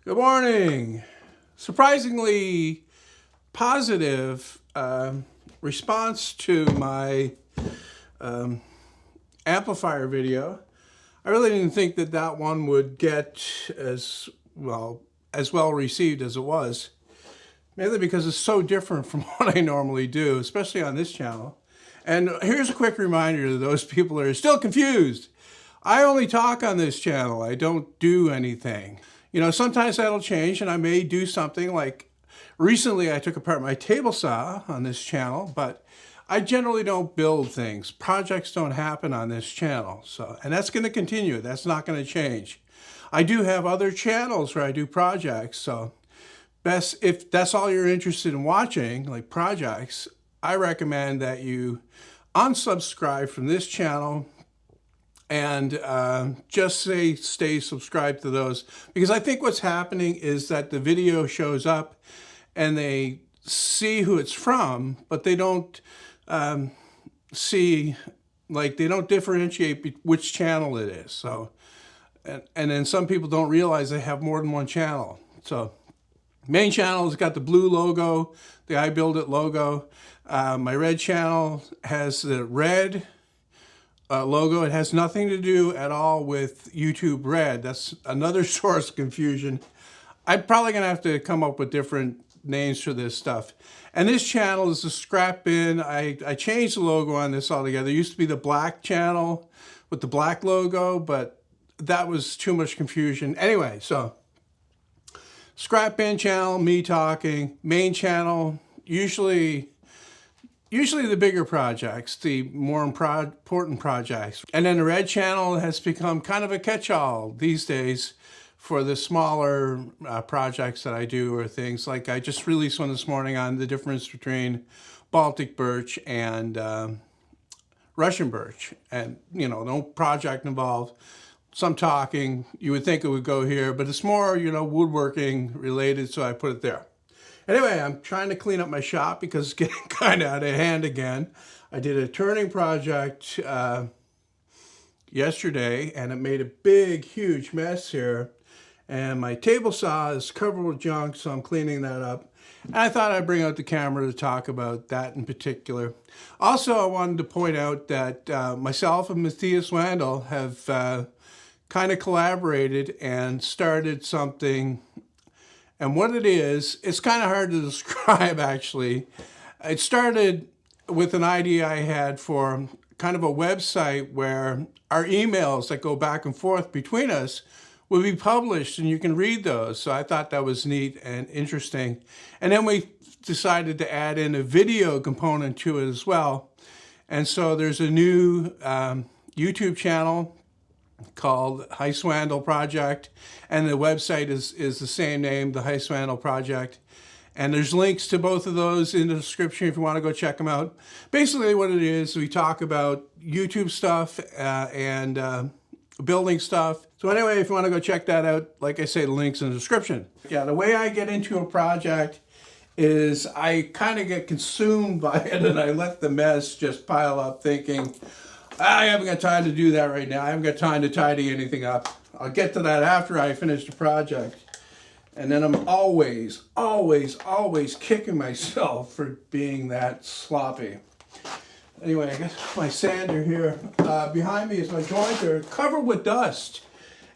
Good morning. Surprisingly positive response to my amplifier video. I really didn't think that that one would get as well received as it was, mainly because it's so different from what I normally do, especially on this channel. And here's a quick reminder to those people that are still confused. I only talk on this channel. I don't do anything. Sometimes that'll change and I may do something like recently I took apart my table saw on this channel, but I generally don't build things. Projects don't happen on this channel. And that's going to continue. That's not going to change. I do have other channels where I do projects. So best if that's all you're interested in watching, like projects, I recommend that you unsubscribe from this channel and just stay subscribed to those, because I think what's happening is that the video shows up and they see who it's from, but they don't they don't differentiate which channel it is. So, and then some people don't realize they have more than one channel. So main channel has got the blue logo, the I Build It logo. My red channel has the red logo. It has nothing to do at all with YouTube Red. That's another source of confusion. I'm probably gonna have to come up with different names for this stuff. And this channel is the Scrap Bin. I changed the logo on this altogether. It used to be the black channel with the black logo, but that was too much confusion. Anyway, so Scrap Bin channel, me talking. Main channel, usually the bigger projects, the more important projects. And then the red channel has become kind of a catch-all these days for the smaller projects that I do, or things like I just released one this morning on the difference between Baltic birch and Russian birch. And, no project involved. Some talking, you would think it would go here, but it's more, woodworking related, so I put it there. Anyway, I'm trying to clean up my shop because it's getting kind of out of hand again. I did a turning project yesterday, and it made a big, huge mess here. And my table saw is covered with junk, so I'm cleaning that up. And I thought I'd bring out the camera to talk about that in particular. Also, I wanted to point out that myself and Matthias have kind of collaborated and started something. And what it is, it's kind of hard to describe, actually. It started with an idea I had for kind of a website where our emails that go back and forth between us would be published and you can read those. So I thought that was neat and interesting. And then we decided to add in a video component to it as well. And so there's a new YouTube channel called Heiswandel Project, and the website is the same name, the Heiswandel Project. And there's links to both of those in the description if you want to go check them out. Basically what it is, we talk about YouTube stuff and building stuff. So anyway, if you want to go check that out, like I say, the link's in the description. Yeah, the way I get into a project is I kind of get consumed by it and I let the mess just pile up, thinking, I haven't got time to do that right now. I haven't got time to tidy anything up. I'll get to that after I finish the project. And then I'm always kicking myself for being that sloppy. Anyway, I got my sander here. Behind me is my jointer, covered with dust.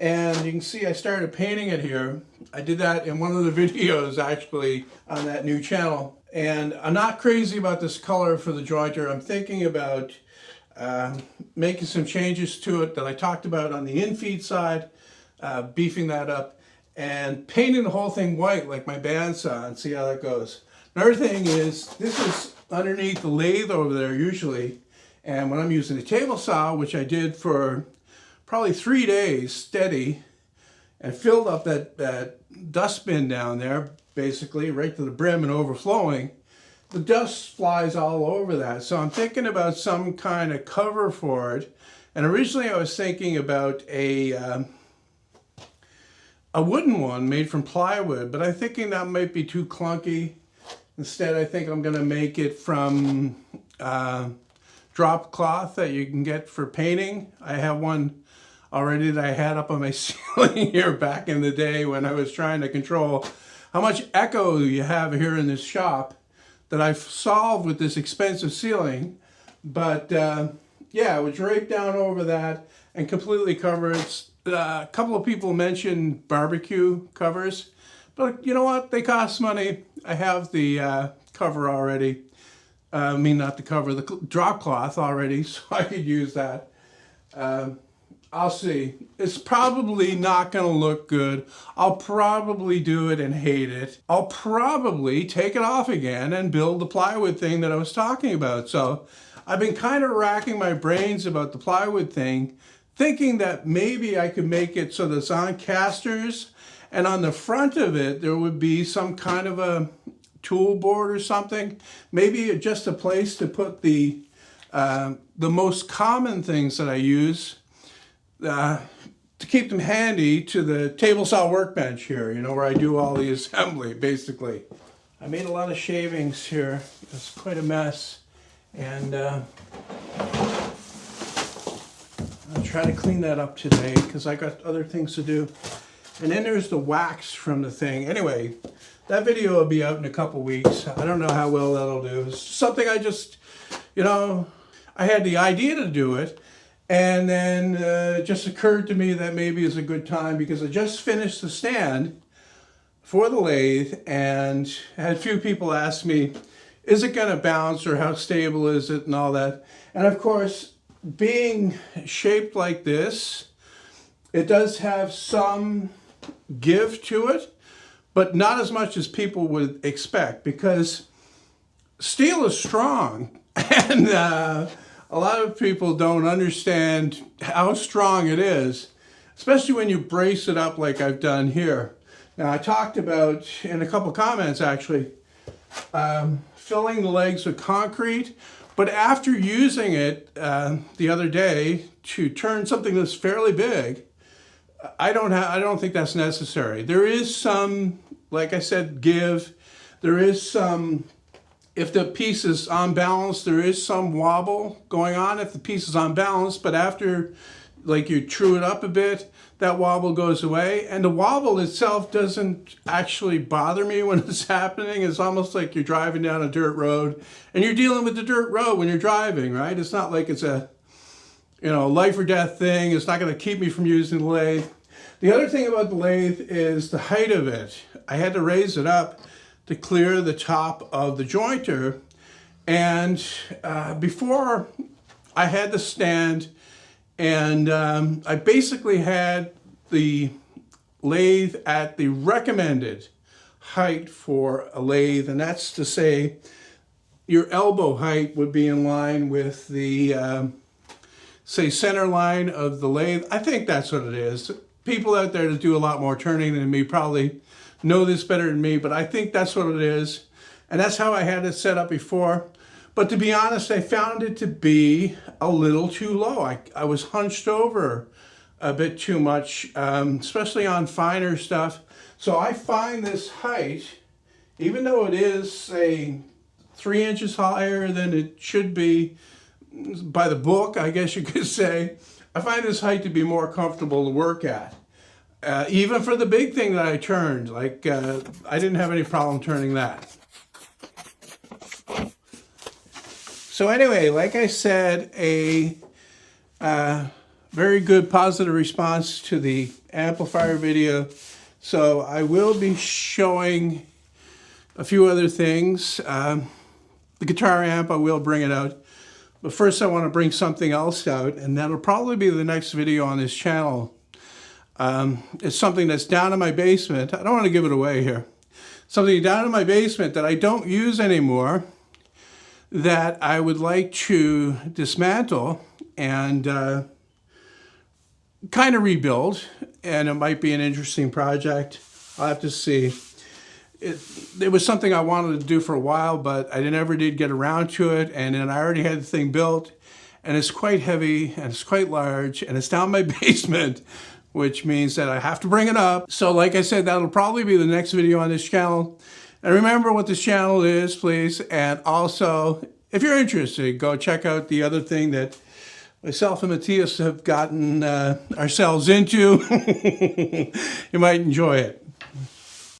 And you can see I started painting it here. I did that in one of the videos, actually, on that new channel. And I'm not crazy about this color for the jointer. I'm thinking about making some changes to it that I talked about on the infeed side, beefing that up, and painting the whole thing white like my bandsaw, and see how that goes. Another thing is, this is underneath the lathe over there usually, and when I'm using the table saw, which I did for probably 3 days steady, and filled up that dustbin down there, basically right to the brim and overflowing, the dust flies all over that. So I'm thinking about some kind of cover for it. And originally I was thinking about a wooden one made from plywood, but I'm thinking that might be too clunky. Instead, I think I'm gonna make it from drop cloth that you can get for painting. I have one already that I had up on my ceiling here back in the day when I was trying to control how much echo you have here in this shop, that I've solved with this expensive ceiling. But yeah, I would drape down over that and completely cover it. A couple of people mentioned barbecue covers, but you know what? They cost money. I have the cover already. I mean, not the cover, the drop cloth already, so I could use that. I'll see. It's probably not going to look good. I'll probably do it and hate it. I'll probably take it off again and build the plywood thing that I was talking about. So I've been kind of racking my brains about the plywood thing, thinking that maybe I could make it so that it's on casters, and on the front of it there would be some kind of a tool board or something. Maybe just a place to put the most common things that I use to keep them handy to the table saw workbench here, you know, where I do all the assembly, basically. I made a lot of shavings here. It's quite a mess. And I'll try to clean that up today because I got other things to do. And then there's the wax from the thing. Anyway, that video will be out in a couple weeks. I don't know how well that'll do. It's something I just, you know, I had the idea to do it. And then it just occurred to me that maybe it's a good time because I just finished the stand for the lathe and had a few people ask me, is it going to bounce or how stable is it and all that. And of course, being shaped like this, it does have some give to it, but not as much as people would expect because steel is strong. And a lot of people don't understand how strong it is, especially when you brace it up like I've done here. Now, I talked about, in a couple comments actually, filling the legs with concrete, but after using it the other day to turn something that's fairly big, I don't think that's necessary. There is some, like I said, give. There is some, if the piece is on balance, there is some wobble going on if the piece is on balance, but after, like, you true it up a bit, that wobble goes away. And the wobble itself doesn't actually bother me when it's happening. It's almost like you're driving down a dirt road and you're dealing with the dirt road when you're driving, right? It's not like it's a, you know, life or death thing. It's not going to keep me from using the lathe. The other thing about the lathe is the height of it. I had to raise it up to clear the top of the jointer. And before I had the stand, and I basically had the lathe at the recommended height for a lathe, and that's to say your elbow height would be in line with the, say, center line of the lathe. I think that's what it is. People out there that do a lot more turning than me probably know this better than me, but I think that's what it is. And that's how I had it set up before. But to be honest, I found it to be a little too low. I was hunched over a bit too much, especially on finer stuff. So I find this height, even though it is, say, 3 inches higher than it should be by the book, I guess you could say, I find this height to be more comfortable to work at. Even for the big thing that I turned, like I didn't have any problem turning that. So anyway, like I said, a very good positive response to the amplifier video. So I will be showing a few other things. The guitar amp, I will bring it out. But first I want to bring something else out, and that'll probably be the next video on this channel. It's something that's down in my basement. I don't want to give it away here. Something down in my basement that I don't use anymore, that I would like to dismantle and kind of rebuild, and it might be an interesting project. I'll have to see. It was something I wanted to do for a while, but I never did get around to it, and then I already had the thing built, and it's quite heavy, and it's quite large, and it's down in my basement, which means that I have to bring it up. So like I said, that'll probably be the next video on this channel. And remember what this channel is, please. And also, if you're interested, go check out the other thing that myself and Matthias have gotten ourselves into. You might enjoy it.